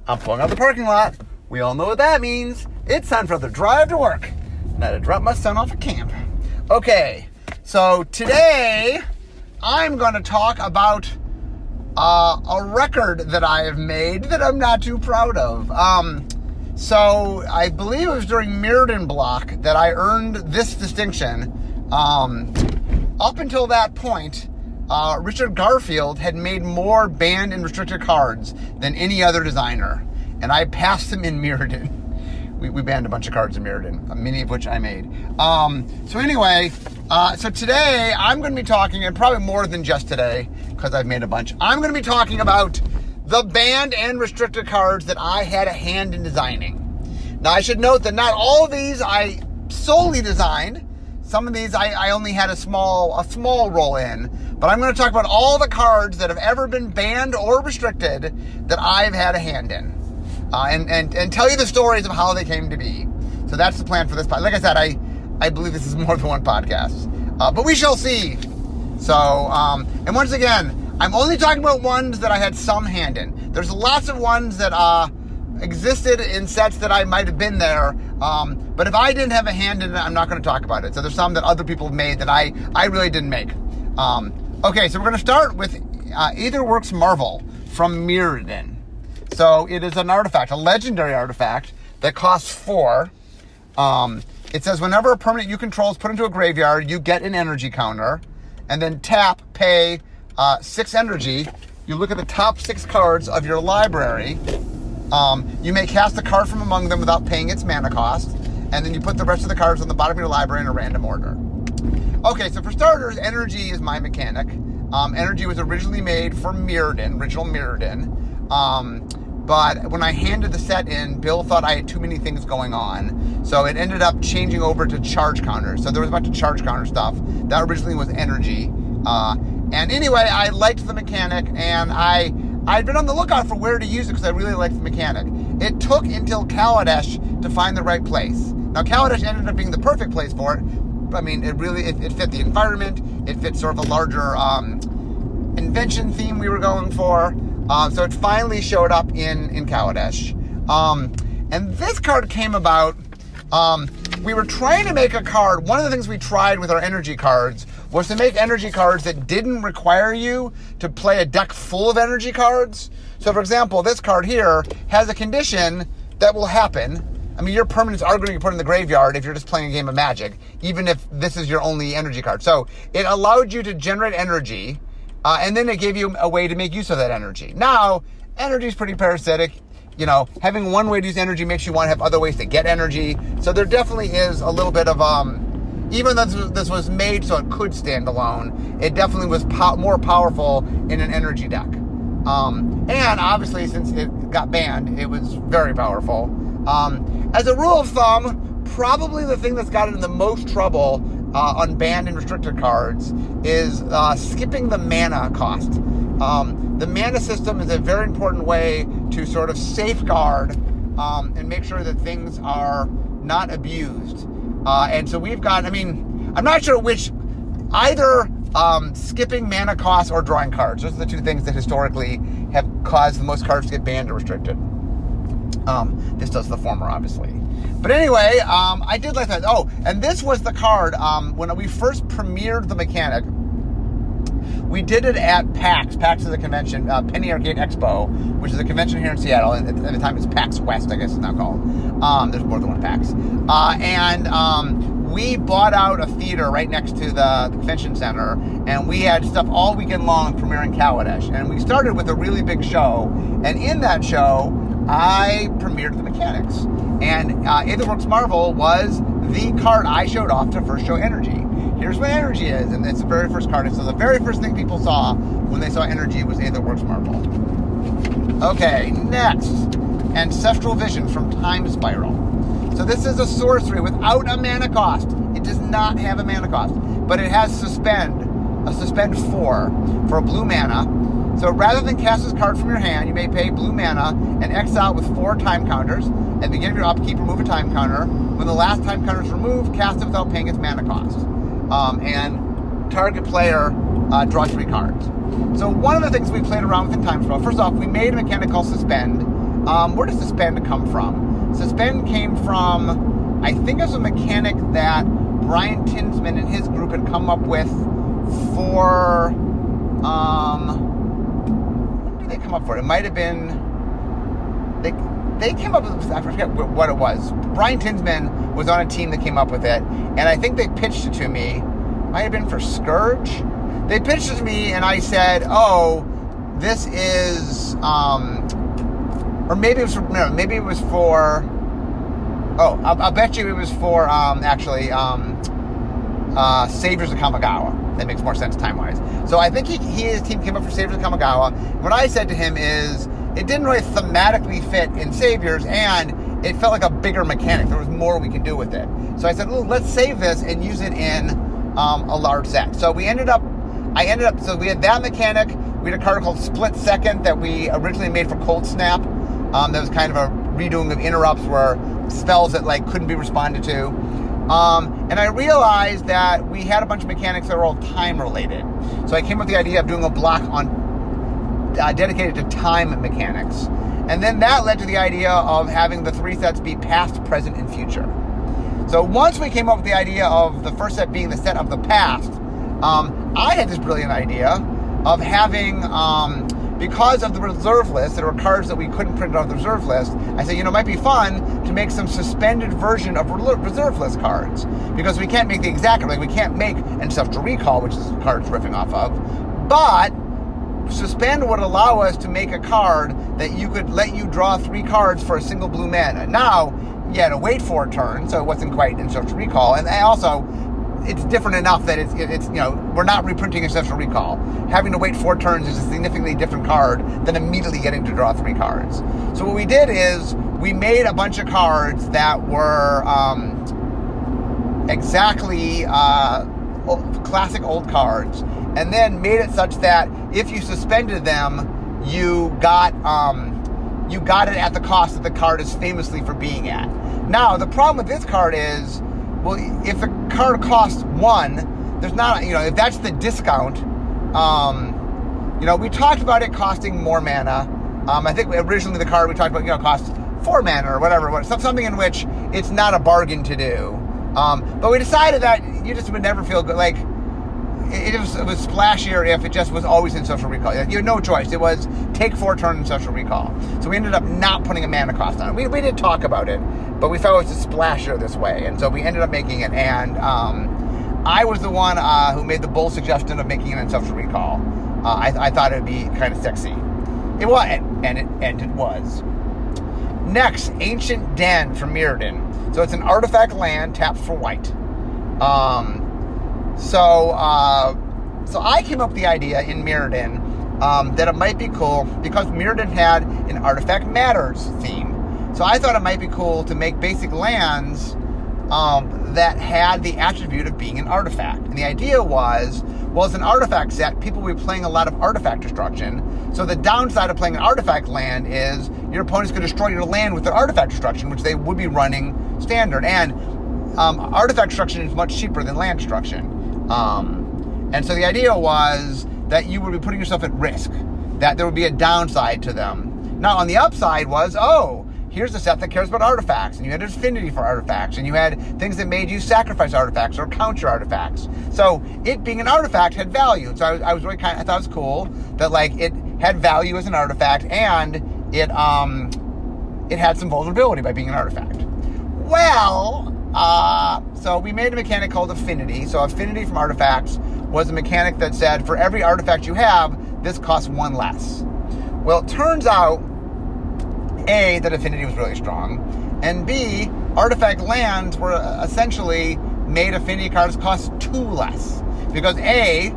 I'm pulling out the parking lot. We all know what that means. It's time for the drive to work. Now to drop my son off at camp. Okay, so today I'm going to talk about a record that I have made that I'm not too proud of. So I believe it was during Mirrodin Block that I earned this distinction. Up until that point, Richard Garfield had made more banned and restricted cards than any other designer, and I passed him in Mirrodin. We banned a bunch of cards in Mirrodin, many of which I made. So anyway, so today I'm going to be talking, and probably more than just today, because I've made a bunch, I'm going to be talking about the banned and restricted cards that I had a hand in designing. Now I should note that not all of these I solely designed. Some of these I only had a small role in, but I'm going to talk about all the cards that have ever been banned or restricted that I've had a hand in, and tell you the stories of how they came to be. So that's the plan for this podcast. Like I said, I believe this is more than one podcast, but we shall see. So, and once again, I'm only talking about ones that I had some hand in. There's lots of ones that existed in sets that I might have been there, but if I didn't have a hand in it, I'm not going to talk about it. So there's some that other people have made that I really didn't make. Okay, so we're going to start with Aetherworks Marvel from Mirrodin. So it is an artifact, a legendary artifact that costs 4. It says whenever a permanent you control is put into a graveyard, you get an energy counter, and then tap, pay 6 energy. You look at the top 6 cards of your library. You may cast a card from among them without paying its mana cost, and then you put the rest of the cards on the bottom of your library in a random order. Okay, so for starters, energy is my mechanic. Energy was originally made for Mirrodin, original Mirrodin, but when I handed the set in, Bill thought I had too many things going on, so it ended up changing over to charge counters. So there was a bunch of charge counter stuff. That originally was energy. And anyway, I liked the mechanic, and I'd been on the lookout for where to use it because I really liked the mechanic. It took until Kaladesh to find the right place. Now, Kaladesh ended up being the perfect place for it. I mean, it fit the environment. It fit sort of a larger invention theme we were going for. So it finally showed up in Kaladesh. And this card came about. We were trying to make a card. One of the things we tried with our energy cards was to make energy cards that didn't require you to play a deck full of energy cards. So, for example, this card here has a condition that will happen. I mean, your permanents are going to be put in the graveyard if you're just playing a game of Magic, even if this is your only energy card. So it allowed you to generate energy, and then it gave you a way to make use of that energy. Now, energy is pretty parasitic. You know, having one way to use energy makes you want to have other ways to get energy. So there definitely is a little bit of, even though this was made so it could stand alone, it definitely was more powerful in an energy deck. And obviously, since it got banned, it was very powerful. As a rule of thumb, probably the thing that's gotten in the most trouble on banned and restricted cards is skipping the mana cost. The mana system is a very important way to sort of safeguard and make sure that things are not abused. And so we've got, I mean, I'm not sure which, either skipping mana costs or drawing cards. Those are the two things that historically have caused the most cards to get banned or restricted. This does the former, obviously. But anyway, I did like that. Oh, and this was the card, when we first premiered the mechanic, we did it at PAX. PAX is a convention, Penny Arcade Expo, which is a convention here in Seattle. And at the time, it's PAX West, I guess it's now called. There's more than one PAX. And we bought out a theater right next to the convention center, and we had stuff all weekend long premiering Kaladesh. And we started with a really big show, and in that show, I premiered the mechanics. And Aetherworks Marvel was the card I showed off to first show energy. Here's what energy is, and it's the very first card. So the very first thing people saw when they saw energy was Aetherworks Marvel. Okay, next, Ancestral Vision from Time Spiral. So this is a sorcery without a mana cost. It does not have a mana cost, but it has Suspend, a Suspend 4 for a blue mana. So rather than cast this card from your hand, you may pay blue mana and exile with 4 time counters. At the beginning of your upkeep, remove a time counter. When the last time counter is removed, cast it without paying its mana cost. And target player draws 3 cards. So one of the things we played around with in Time Spiral, first off, we made a mechanic called Suspend, Where does Suspend come from? Suspend came from, I think it was a mechanic that Brian Tinsman and his group had come up with for, when did they come up for it? It might have been, they came up with, I forget what it was. Brian Tinsman was on a team that came up with it, and I think they pitched it to me. Might have been for Scourge. They pitched it to me, and I said, "Oh, this is," or maybe it was for, no, maybe it was for. Oh, I'll bet you it was for Saviors of Kamigawa. That makes more sense time-wise. So I think he and his team came up for Saviors of Kamigawa. What I said to him is, it didn't really thematically fit in Saviors, and it felt like a bigger mechanic. There was more we could do with it. So I said, "Well, let's save this and use it in a large set." So I ended up, so we had that mechanic. We had a card called Split Second that we originally made for Cold Snap. That was kind of a redoing of interrupts where spells that like couldn't be responded to. And I realized that we had a bunch of mechanics that were all time related. So I came up with the idea of doing a block on dedicated to time mechanics. And then that led to the idea of having the 3 sets be past, present, and future. So once we came up with the idea of the first set being the set of the past, I had this brilliant idea of having, because of the reserve list, there were cards that we couldn't print out of the reserve list. I said, it might be fun to make some suspended version of reserve list cards. Because we can't make the exact, like we can't make Ancestral Recall, which is the card it's riffing off of. But Suspend would allow us to make a card that you could let you draw 3 cards for a single blue mana. Now, you had to wait for a turn, so it wasn't quite Ancestral Recall. And also, it's different enough that it's we're not reprinting Ancestral Recall. Having to wait 4 turns is a significantly different card than immediately getting to draw 3 cards. So what we did is we made a bunch of cards that were exactly classic old cards, and then made it such that if you suspended them, you got it at the cost that the card is famously for being at. Now, the problem with this card is, well, if the card costs 1, there's not, if that's the discount, we talked about it costing more mana. I think originally the card we talked about, costs 4 mana or whatever, something in which it's not a bargain to do. But we decided that you just would never feel good. Like, it was splashier if it just was always in Social Recall. You had no choice. It was take 4 turns in Social Recall. So we ended up not putting a mana cost on it. We did talk about it, but we felt it was a splashier this way. And so we ended up making it. And I was the one who made the bold suggestion of making it in Social Recall. I thought it would be kind of sexy. It was, and it was. Next, Ancient Den from Mirrodin. So it's an artifact land tapped for white. So I came up with the idea in Mirrodin that it might be cool because Mirrodin had an Artifact Matters theme. So I thought it might be cool to make basic lands that had the attribute of being an artifact. And the idea was, well, as an artifact set, people will be playing a lot of artifact destruction. So the downside of playing an artifact land is your opponents could destroy your land with their artifact destruction, which they would be running standard. And artifact destruction is much cheaper than land destruction. And so the idea was that you would be putting yourself at risk, that there would be a downside to them. Now, on the upside was, here's a set that cares about artifacts, and you had an affinity for artifacts, and you had things that made you sacrifice artifacts or counter artifacts. So it being an artifact had value. So I was really I thought it was cool that like it had value as an artifact, and it had some vulnerability by being an artifact. Well, so we made a mechanic called Affinity. So Affinity from artifacts was a mechanic that said for every artifact you have, this costs 1 less. Well, it turns out, A, that Affinity was really strong, and B, artifact lands were essentially made Affinity cards cost 2 less. Because A,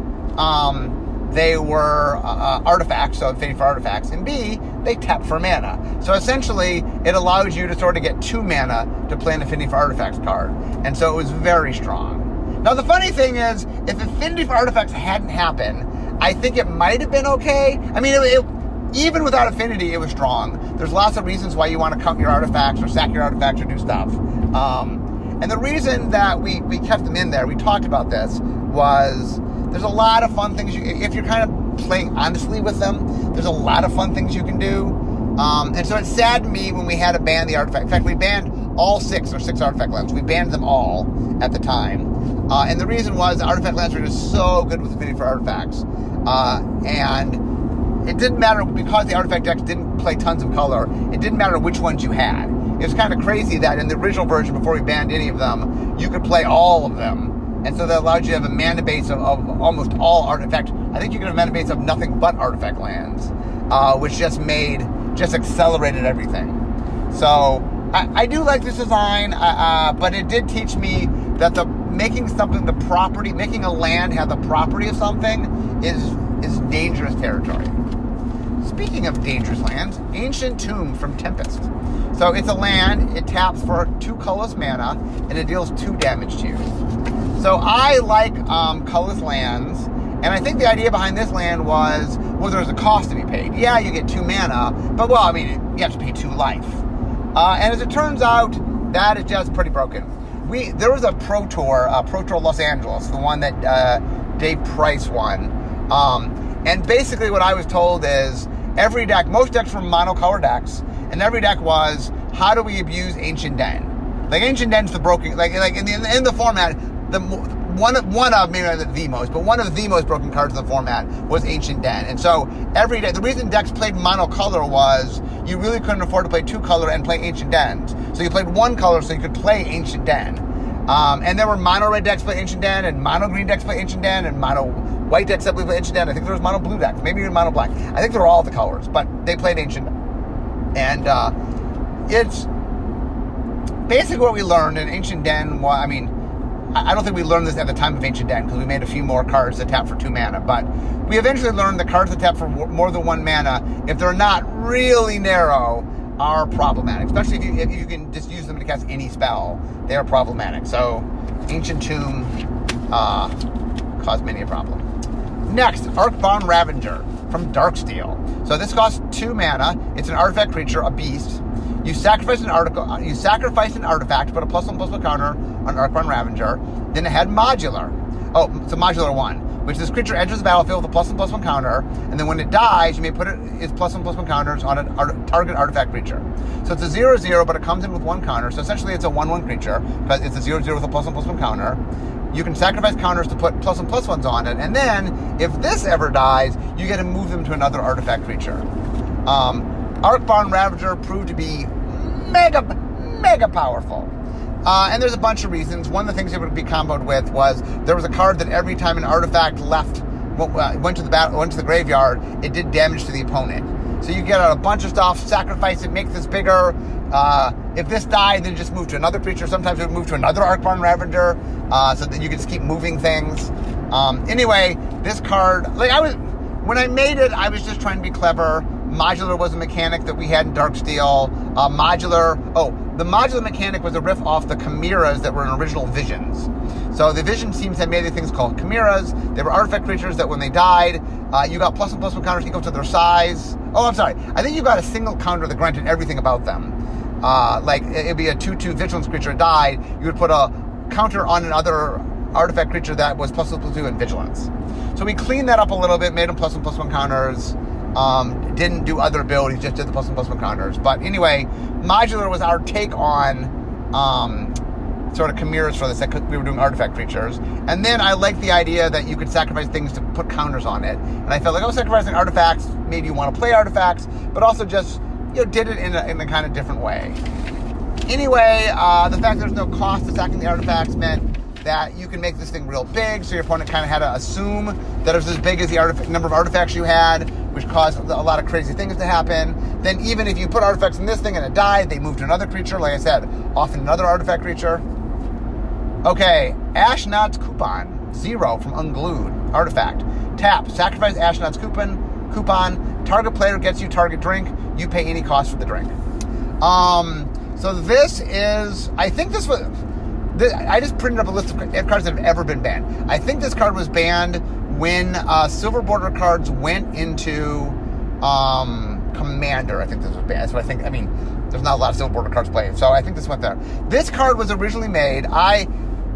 they were artifacts, so Affinity for artifacts, and B, they tap for mana. So essentially, it allows you to sort of get 2 mana to play an Affinity for Artifacts card. And so it was very strong. Now, the funny thing is, if Affinity for Artifacts hadn't happened, I think it might have been okay. I mean, even without Affinity, it was strong. There's lots of reasons why you want to count your artifacts or sack your artifacts or do stuff. And the reason that we kept them in there, we talked about this, was there's a lot of fun things if you're kind of playing honestly with them, there's a lot of fun things you can do. And so it saddened me when we had to ban the artifact. In fact, we banned all 6 artifact lands. We banned them all at the time. And the reason was the artifact lands were just so good with affinity for artifacts. And it didn't matter, because the artifact decks didn't play tons of color, it didn't matter which ones you had. It was kind of crazy that in the original version, before we banned any of them, you could play all of them. And so that allowed you to have a mana base of almost all artifacts. I think you could have a mana base of nothing but artifact lands, which just accelerated everything. So I do like this design, but it did teach me that making a land have the property of something is dangerous territory. Speaking of dangerous lands, Ancient Tomb from Tempest. So it's a land, it taps for 2 colorless mana, and it deals 2 damage to you. So I like colorless lands, and I think the idea behind this land was, well, there's a cost to be paid. Yeah, you get 2 mana, but well, I mean, you have to pay 2 life. And as it turns out, that is just pretty broken. There was a Pro Tour Los Angeles, the one that Dave Price won. And basically what I was told is most decks were monocolor decks, and every deck was, how do we abuse Ancient Den? Like, Ancient Den's the broken, like in the format, one of maybe not the most, but one of the most broken cards in the format was Ancient Den. And so every day, the reason decks played monocolor was you really couldn't afford to play 2 color and play Ancient Dens. So you played 1 color so you could play Ancient Den. And there were mono red decks play Ancient Den, and mono green decks play Ancient Den, and mono white decks that play Ancient Den. I think there was mono blue decks, maybe even mono black. I think they were all the colors, but they played Ancient Den. And it's basically what we learned in Ancient Den. Well, I mean, I don't think we learned this at the time of Ancient Den, because we made a few more cards that tap for 2 mana, but we eventually learned the cards that tap for more than 1 mana, if they're not really narrow, are problematic. Especially if you can just use them to cast any spell, they are problematic. So Ancient Tomb caused many a problem. Next, Arcbound Ravager from Darksteel. So this costs 2 mana. It's an artifact creature, a beast. You sacrifice an artifact, put a +1/+1 counter on Arcbound Ravager. Then it had modular. Oh, it's a modular 1, which this creature enters the battlefield with a +1/+1 counter, and then when it dies, you may put its +1/+1 counters on a target artifact creature. So it's a 0/0, but it comes in with 1 counter. So essentially, it's a 1/1 creature because it's a 0/0 with a +1/+1 counter. You can sacrifice counters to put +1/+1s on it, and then if this ever dies, you get to move them to another artifact creature. Arcbound Ravager proved to be mega powerful. And there's a bunch of reasons. One of the things it would be comboed with was there was a card that every time an artifact went to the graveyard, it did damage to the opponent. So you get out a bunch of stuff, sacrifice it, make this bigger. If this died, then just move to another creature. Sometimes it would move to another Arcbound Ravager, so that you could just keep moving things. Anyway, this card, when I made it, I was just trying to be clever. Modular was a mechanic that we had in Darksteel. The modular mechanic was a riff off the chimeras that were in original Visions. So the Vision teams had made these things called chimeras. They were artifact creatures that when they died, you got +1/+1 counters equal to their size. Oh, I'm sorry. I think you got a single counter that granted everything about them. It'd be a 2/2 vigilance creature died, you would put a counter on another artifact creature that was +1/+2 in vigilance. So we cleaned that up a little bit, made them +1/+1 counters. Didn't do other abilities, just did the +1/+1 counters. But anyway, modular was our take on sort of chimeras for this, because we were doing artifact creatures. And then I liked the idea that you could sacrifice things to put counters on it. And I felt like, sacrificing artifacts made you want to play artifacts, but also just, did it in a kind of different way. Anyway, the fact there's no cost to sacking the artifacts meant that you can make this thing real big, so your opponent kind of had to assume that it was as big as the number of artifacts you had, which caused a lot of crazy things to happen. Then even if you put artifacts in this thing and it died, they moved to another creature, like I said, often another artifact creature. Okay, Ashnod's Coupon, 0 from Unglued, artifact. Tap, sacrifice Ashnod's Coupon, target player gets you target drink, you pay any cost for the drink. So this is, I just printed up a list of cards that have ever been banned. I think this card was banned when silver border cards went into Commander. I think this was banned. So there's not a lot of silver border cards played. So I think this went there. This card was originally made.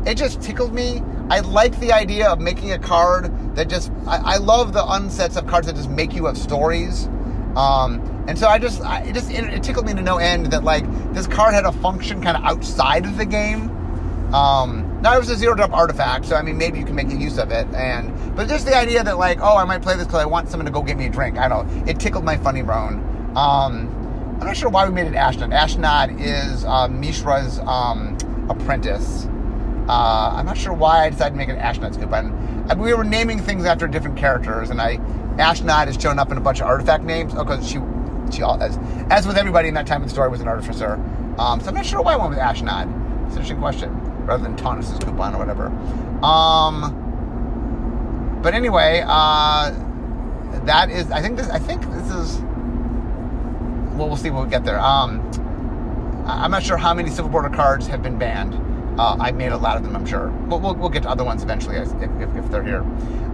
It just tickled me. I like the idea of making a card that I love the unsets of cards that just make you have stories. And so it tickled me to no end that like this card had a function kind of outside of the game. Now it was a 0-drop artifact, so I mean maybe you can make use of it. But just the idea that like, oh, I might play this because I want someone to go get me a drink. I don't know. It tickled my funny bone. I'm not sure why we made it Ashnod. Ashnod is Mishra's apprentice. I'm not sure why I decided to make it Ashnod Scoop. We were naming things after different characters, and Ashnod has shown up in a bunch of artifact names because she as with everybody in that time of the story, was an artificer. So I'm not sure why I went with Ashnod. It's an interesting question, rather than Taunus's coupon or whatever. But anyway, that is. I think this is. Well, we'll see when we get there. I'm not sure how many Civil Border cards have been banned. I've made a lot of them, I'm sure. We'll get to other ones eventually if they're here.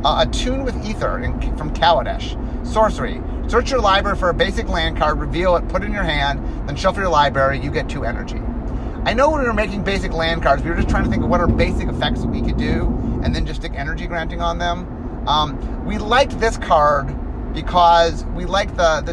Attune with Ether from Kaladesh. Sorcery. Search your library for a basic land card, reveal it, put it in your hand, then shuffle your library. You get 2 energy. I know when we were making basic land cards, we were just trying to think of what are basic effects that we could do, and then just stick energy granting on them. We liked this card because we like the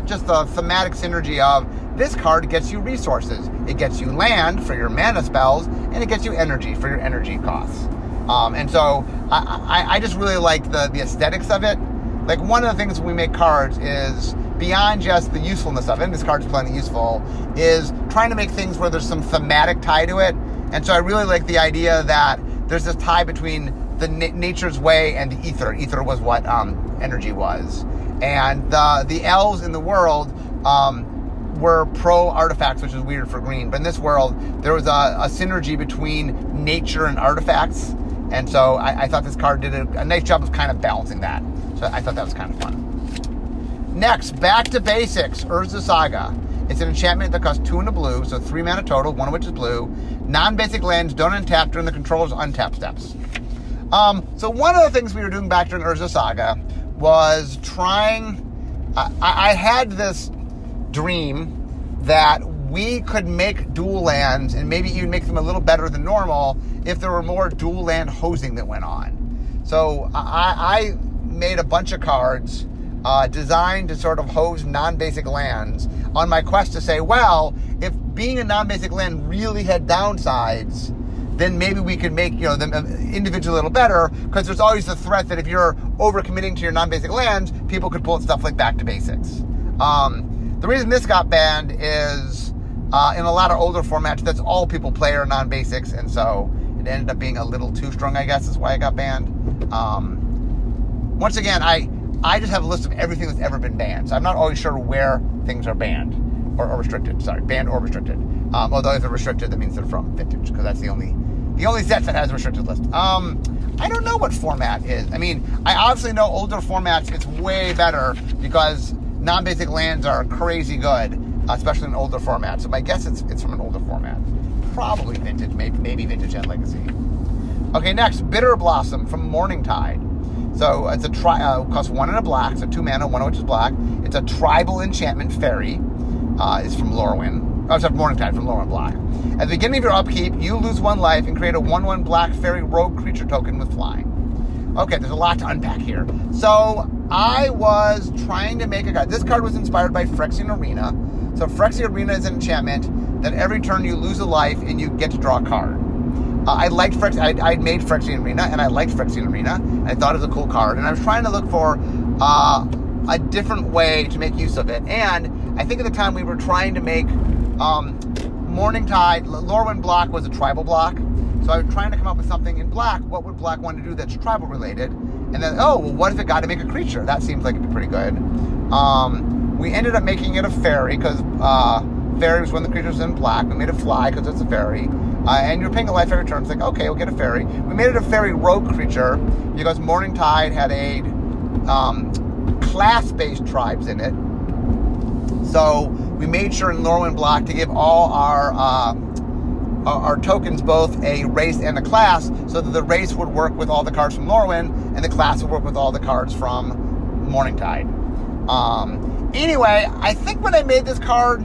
thematic synergy of this card gets you resources. It gets you land for your mana spells, and it gets you energy for your energy costs. And so I just really like the aesthetics of it. Like, one of the things when we make cards is, beyond just the usefulness of it, and this card's plenty useful, is trying to make things where there's some thematic tie to it. And so I really like the idea that there's this tie between the nature's way and the ether. Ether was what energy was. And the elves in the world were pro-artifacts, which is weird for green. But in this world, there was a synergy between nature and artifacts. And so I thought this card did a nice job of kind of balancing that. So I thought that was kind of fun. Next, back to basics, Urza Saga. It's an enchantment that costs 2 and a blue, so 3 mana total, 1 of which is blue. Non-basic lands don't untap during the controller's untap steps. So one of the things we were doing back during Urza Saga was trying... I had this dream that we could make dual lands and maybe even make them a little better than normal if there were more dual land hosing that went on. So I made a bunch of cards designed to sort of hose non-basic lands on my quest to say, well, if being a non-basic land really had downsides, then maybe we could make them individually a little better, because there's always the threat that if you're overcommitting to your non-basic lands, people could pull stuff like back to basics. The reason this got banned is in a lot of older formats, that's all people play are non-basics, and so it ended up being a little too strong, I guess, is why it got banned. Once again, I just have a list of everything that's ever been banned, so I'm not always sure where things are banned or restricted. Sorry, banned or restricted. Although if they're restricted, that means they're from Vintage, because that's the only set that has a restricted list. I don't know what format is. I mean, I obviously know older formats, it's way better because non-basic lands are crazy good, especially in older formats. So my guess it's from an older format. Probably Vintage, maybe Vintage and Legacy. Okay, next, Bitter Blossom from Morningtide. So it's costs 1 and a black, so 2 mana, 1 of which is black. It's a tribal enchantment fairy. It's from Lorwyn. It's from Morningtide, from Lorwyn Black. At the beginning of your upkeep, you lose 1 life and create a 1/1 black fairy rogue creature token with flying. Okay, there's a lot to unpack here. So I was trying to make a card. This card was inspired by Phyrexian Arena. So Phyrexian Arena is an enchantment that every turn you lose a life and you get to draw a card. I liked Phyrexian. I made Phyrexian Arena, and I liked Phyrexian Arena. And I thought it was a cool card, and I was trying to look for a different way to make use of it. And I think at the time we were trying to make Morningtide. Lorwyn block was a tribal block, so I was trying to come up with something in black. What would black want to do that's tribal related? And then, what if it got to make a creature? That seems like it'd be pretty good. We ended up making it a fairy because fairy was when the creature was in black. We made it fly because it's a fairy. And you're paying a life every turn. It's like, okay, we'll get a fairy. We made it a fairy rogue creature because Morningtide had a class-based tribes in it. So we made sure in Lorwyn block to give all our tokens both a race and a class, so that the race would work with all the cards from Lorwyn, and the class would work with all the cards from Morningtide. Anyway, I think when I made this card,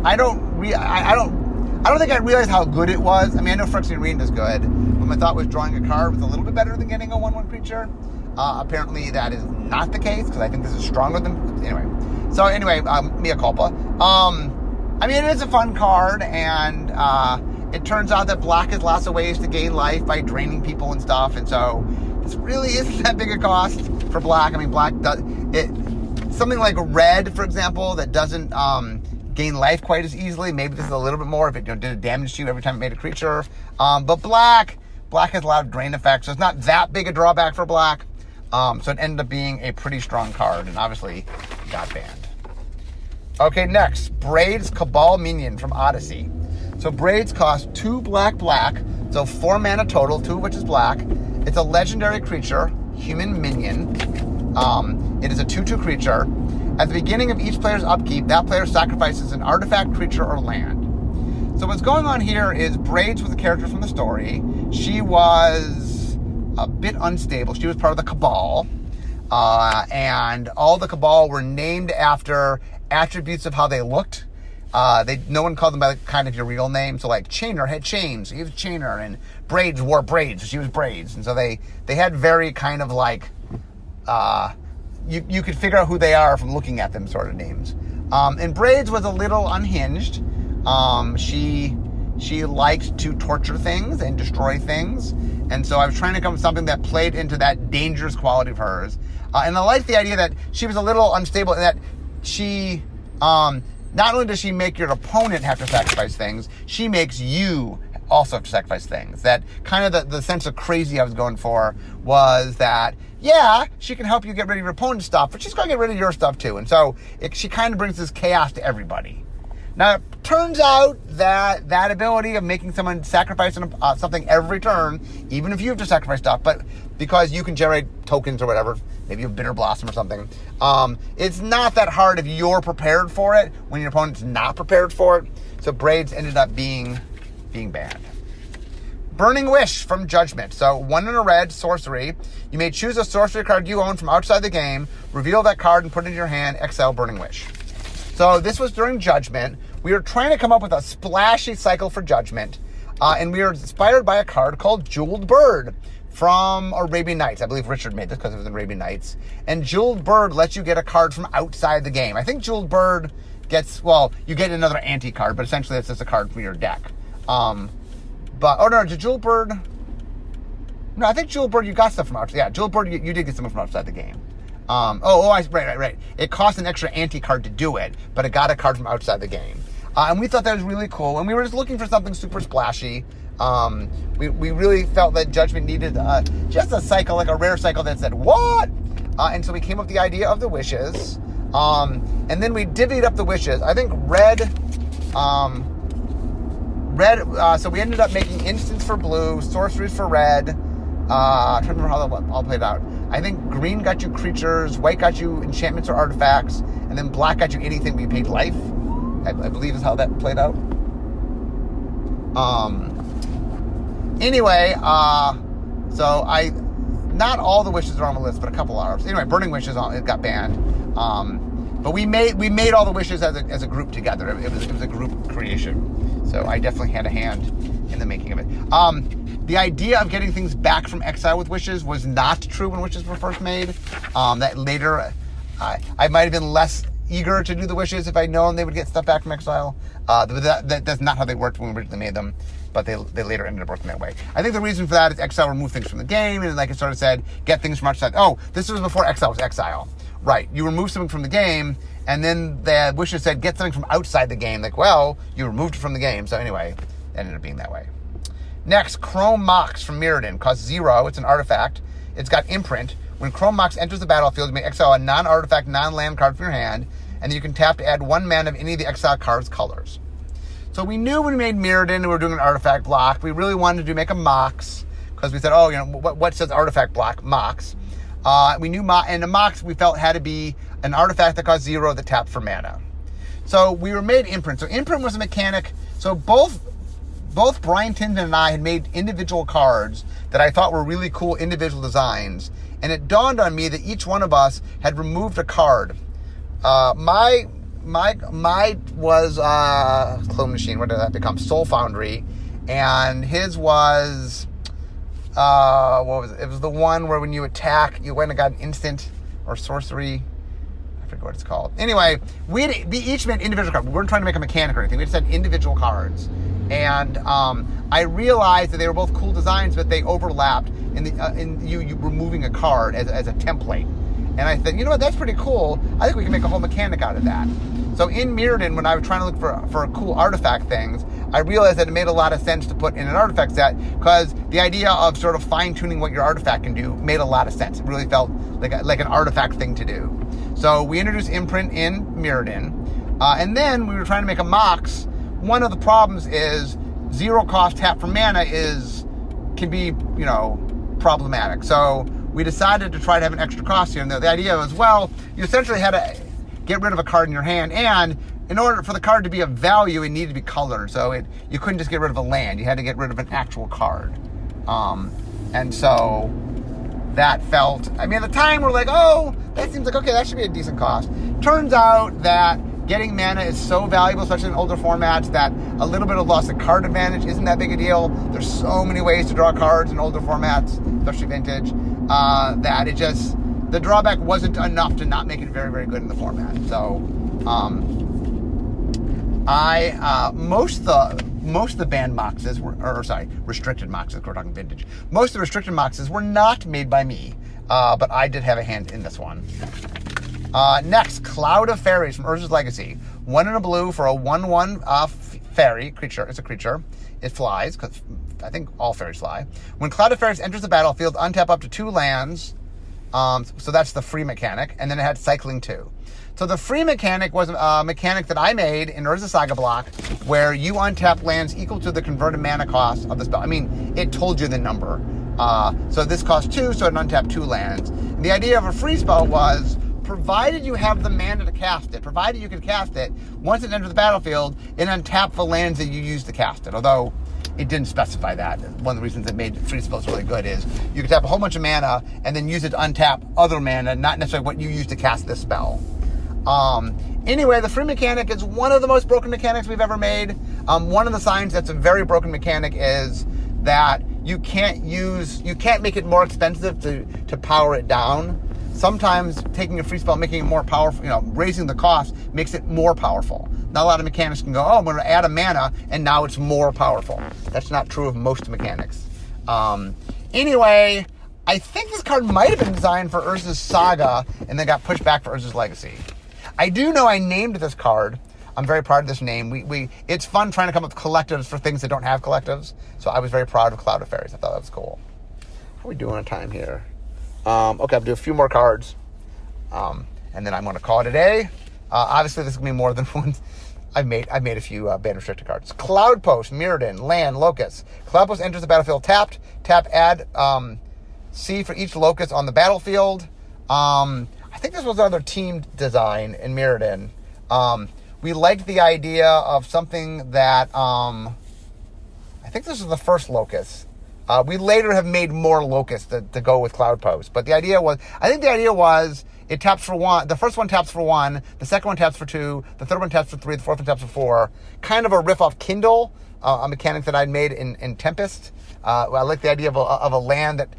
I don't think I realized how good it was. I mean, I know Phyrexian Arena is good, but my thought was drawing a card was a little bit better than getting a 1/1 creature. Apparently that is not the case, because I think this is stronger than... Anyway. So anyway, mea culpa. I mean, it is a fun card, and it turns out that black has lots of ways to gain life by draining people and stuff, and so this really isn't that big a cost for black. I mean, black does... Something like red, for example, that doesn't gain life quite as easily. Maybe this is a little bit more if it did damage to you every time it made a creature. But black has a lot of drain effects, so it's not that big a drawback for black. So it ended up being a pretty strong card, and obviously got banned. Okay, next, Braids Cabal Minion from Odyssey. So Braids cost 2 black, so 4 mana total, 2 of which is black. It's a legendary creature, human minion. It is a 2/2 creature. At the beginning of each player's upkeep, that player sacrifices an artifact, creature, or land. So what's going on here is Braids was a character from the story. She was a bit unstable. She was part of the Cabal. And all the Cabal were named after attributes of how they looked. No one called them by kind of your real name. So like Chainer had chains, he was Chainer, and Braids wore braids, so she was Braids. And so they had very kind of like, you could figure out who they are from looking at them sort of names. And Braids was a little unhinged. She liked to torture things and destroy things. And so I was trying to come with something that played into that dangerous quality of hers. And I liked the idea that she was a little unstable and that she, not only does she make your opponent have to sacrifice things, she makes you also have to sacrifice things. That kind of the sense of crazy I was going for was that, yeah, she can help you get rid of your opponent's stuff, but she's going to get rid of your stuff too. And so she kind of brings this chaos to everybody. Now, it turns out that that ability of making someone sacrifice something every turn, even if you have to sacrifice stuff, but because you can generate tokens or whatever, maybe you have Bitter Blossom or something, it's not that hard if you're prepared for it when your opponent's not prepared for it. So Braids ended up being banned. Burning Wish from Judgment. So 1 in a red, sorcery. You may choose a sorcery card you own from outside the game, reveal that card and put it in your hand, exile Burning Wish. So this was during Judgment. We were trying to come up with a splashy cycle for Judgment, and we were inspired by a card called Jeweled Bird from Arabian Nights. I believe Richard made this because it was in Arabian Nights. And Jeweled Bird lets you get a card from outside the game. I think Jeweled Bird gets, well, you get another anti-card, but essentially it's just a card from your deck. Jeweled Bird... No, I think Jeweled Bird, you got stuff from outside. Yeah, Jeweled Bird, you did get something from outside the game. Right. It cost an extra anti-card to do it, but it got a card from outside the game. And we thought that was really cool, and we were just looking for something super splashy. We really felt that Judgment needed just a cycle, like a rare cycle that said, what? And so we came up with the idea of the wishes. And then we divvied up the wishes. I think so we ended up making instants for blue, sorceries for red. I'm trying to remember how that all played out. I think green got you creatures, white got you enchantments or artifacts, and then black got you anything we paid life. I believe is how that played out. Not all the wishes are on the list, but a couple are. So anyway, Burning Wishes it got banned. But we made all the wishes as a group together. It was a group creation. So I definitely had a hand in the making of it. The idea of getting things back from exile with wishes was not true when wishes were first made. That later, I might have been less eager to do the wishes if I'd known they would get stuff back from exile. That's not how they worked when we originally made them, but they later ended up working that way. I think the reason for that is exile removed things from the game, and like it sort of said, get things from outside. Oh, this was before exile was exile. Right, you remove something from the game, and then the wishes said, get something from outside the game. Like, well, you removed it from the game. So anyway, it ended up being that way. Next, Chrome Mox from Mirrodin. Costs 0. It's an artifact. It's got imprint. When Chrome Mox enters the battlefield, you may exile a non-artifact, non-land card from your hand, and you can tap to add 1 mana of any of the exile card's colors. So we knew when we made Mirrodin we were doing an artifact block. We really wanted to make a Mox, because we said, oh, what says artifact block? Mox. We knew and the Mox we felt had to be an artifact that cost 0 that tapped for mana. So we were made imprint. So imprint was a mechanic. So both Brian Tinsman and I had made individual cards that I thought were really cool individual designs. And it dawned on me that each one of us had removed a card. My was Clone Machine. What did that become? Soul Foundry. And his was what was it? It was the one where when you attack, you went and got an instant or sorcery. I forget what it's called. Anyway, we each made individual cards. We weren't trying to make a mechanic or anything. We just had individual cards. And I realized that they were both cool designs, but they overlapped in you removing a card as a template. And I said, you know what, that's pretty cool. I think we can make a whole mechanic out of that. So in Mirrodin, when I was trying to look for cool artifact things, I realized that it made a lot of sense to put in an artifact set, because the idea of sort of fine-tuning what your artifact can do made a lot of sense. It really felt like an artifact thing to do. So we introduced Imprint in Mirrodin. And then we were trying to make a Mox. One of the problems is 0 cost tap for mana can be, problematic. So we decided to try to have an extra cost here. And the idea was, well, you essentially had to get rid of a card in your hand, and in order for the card to be of value, it needed to be colored. So you couldn't just get rid of a land. You had to get rid of an actual card. And so that felt, at the time we're like, oh, that seems like, okay, that should be a decent cost. Turns out that getting mana is so valuable, especially in older formats, that a little bit of loss of card advantage isn't that big a deal. There's so many ways to draw cards in older formats, especially vintage, that the drawback wasn't enough to not make it very, very good in the format. So, most of the banned Moxes restricted Moxes, we're talking vintage. Most of the restricted Moxes were not made by me, but I did have a hand in this one. Next, Cloud of Fairies from Urza's Legacy. 1 and a blue for a 1/1 fairy creature. It's a creature. It flies, because I think all fairies fly. When Cloud of Fairies enters the battlefield, untap up to 2 lands. So that's the free mechanic. And then it had cycling 2. So the free mechanic was a mechanic that I made in Urza Saga block, where you untap lands equal to the converted mana cost of the spell. It told you the number. So this cost 2, so it untapped 2 lands. And the idea of a free spell was, provided you have the mana to cast it, provided you can cast it, once it enters the battlefield, it untaps the lands that you use to cast it. Although it didn't specify that. One of the reasons it made free spells really good is you can tap a whole bunch of mana and then use it to untap other mana, not necessarily what you use to cast this spell. Anyway, the free mechanic is one of the most broken mechanics we've ever made. One of the signs that's a very broken mechanic is that you can't make it more expensive to power it down. Sometimes taking a free spell, making it more powerful, raising the cost makes it more powerful. Not a lot of mechanics can go, oh, I'm going to add a mana, and now it's more powerful. That's not true of most mechanics. Anyway, I think this card might have been designed for Urza's Saga, and then got pushed back for Urza's Legacy. I do know I named this card. I'm very proud of this name. It's fun trying to come up with collectives for things that don't have collectives, so I was very proud of Cloud of Fairies. I thought that was cool. How are we doing on time here? Okay, I'm going to do a few more cards, and then I'm going to call it a day. Obviously, this is going to be more than one. I've made a few ban restricted cards. Cloud Post, Mirrodin, Land, Locust. Cloud Post enters the battlefield tapped. Tap, add C for each locust on the battlefield. I think this was another team design in Mirrodin. We liked the idea of something that, I think this was the first locust. We later have made more locusts to go with Cloud Post. But the idea was it taps for 1. The first one taps for 1. The second one taps for 2. The third one taps for 3. The fourth one taps for 4. Kind of a riff off Kindle, a mechanic that I'd made in Tempest. I like the idea of a land that,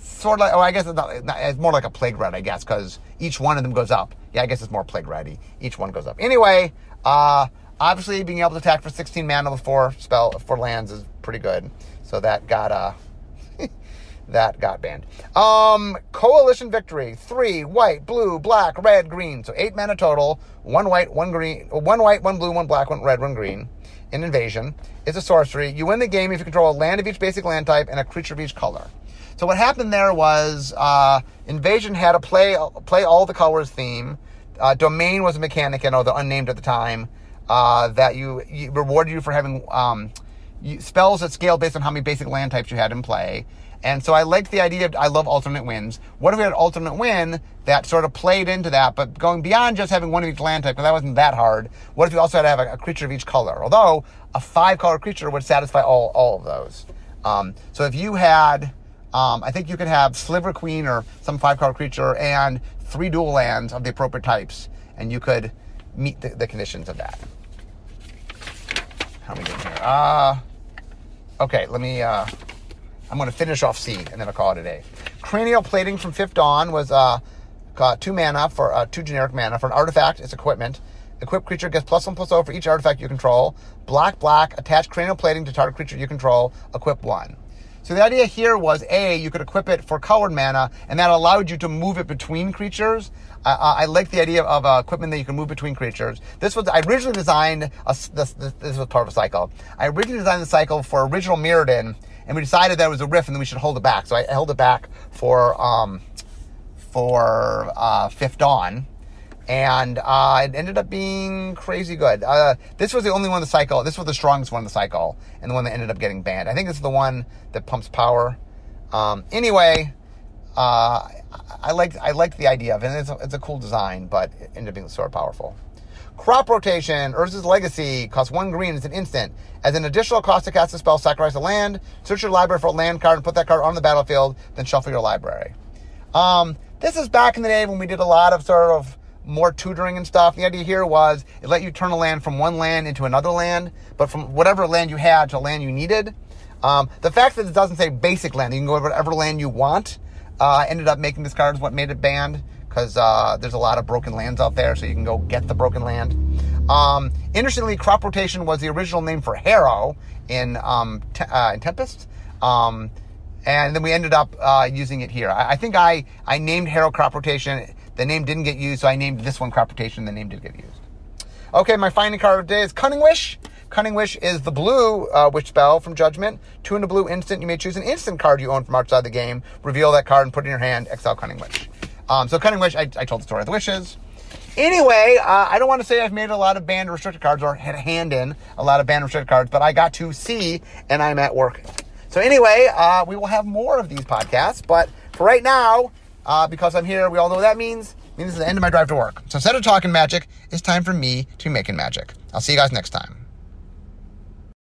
sort of like, I guess it's more like a Plague Rat, I guess, because each one of them goes up. Yeah, I guess it's more Plague Rat-y. Each one goes up. Anyway, obviously, being able to attack for 16 mana with 4 lands is pretty good. So that got that got banned. Coalition Victory. 3 white, blue, black, red, green. So 8 mana total. 1 white, 1 green, 1 white, 1 blue, 1 black, 1 red, 1 green. In Invasion. It's a sorcery. You win the game if you control a land of each basic land type and a creature of each color. So what happened there was Invasion had a play all the colors theme. Domain was a mechanic, they're unnamed at the time. That you rewarded you for having spells that scale based on how many basic land types you had in play. And so I liked the idea I love alternate wins. What if we had an alternate win that sort of played into that, but going beyond just having one of each land type, because that wasn't that hard. What if you also had to have a creature of each color? Although a 5-color creature would satisfy all of those. So if you had, I think you could have Sliver Queen or some 5-color creature and 3 dual lands of the appropriate types, and you could meet the conditions of that. How are we doing here? Okay, let me, I'm going to finish off C, and then I'll call it a day. Cranial Plating from Fifth Dawn was 2 mana for 2 generic mana for an artifact. It's equipment. Equipped creature gets +1/+0 for each artifact you control. Black, attach Cranial Plating to target creature you control. Equip 1. So the idea here was, you could equip it for colored mana, and that allowed you to move it between creatures. I like the idea of equipment that you can move between creatures. I originally designed, this was part of a cycle. I originally designed the cycle for original Mirrodin, and we decided that it was a riff and then we should hold it back. So I held it back for Fifth Dawn. And it ended up being crazy good. This was the only one in the cycle. This was the strongest one in the cycle, and the one that ended up getting banned. I think this is the one that pumps power. Anyway, I liked the idea of it. And it's a cool design, but it ended up being sort of powerful. Crop Rotation, Urza's Legacy, costs 1 green. It's an instant. As an additional cost to cast a spell, sacrifice a land, search your library for a land card, and put that card on the battlefield, then shuffle your library. This is back in the day when we did a lot of sort of more tutoring and stuff. The idea here was it let you turn a land from one land into another land, but from whatever land you had to a land you needed. The fact that it doesn't say basic land, you can go to whatever land you want, ended up making this card is what made it banned, because there's a lot of broken lands out there, so you can go get the broken land. Interestingly, Crop Rotation was the original name for Harrow in Tempest. And then we ended up using it here. I think I named Harrow Crop Rotation. The name didn't get used, so I named this one Crop Rotation. The name did get used. Okay, my final card of the day is Cunning Wish. Cunning Wish is the blue wish spell from Judgment. 2 in a blue instant. You may choose an instant card you own from outside the game. Reveal that card and put it in your hand. Exile Cunning Wish. So Cunning Wish, I told the story of the wishes. Anyway, I don't want to say I've made a lot of banned restricted cards or had a hand in a lot of banned restricted cards, but I got to see, and I'm at work. So anyway, we will have more of these podcasts, but for right now, because I'm here, we all know what that means. It means it's the end of my drive to work. So instead of talking magic, it's time for me to be making magic. I'll see you guys next time.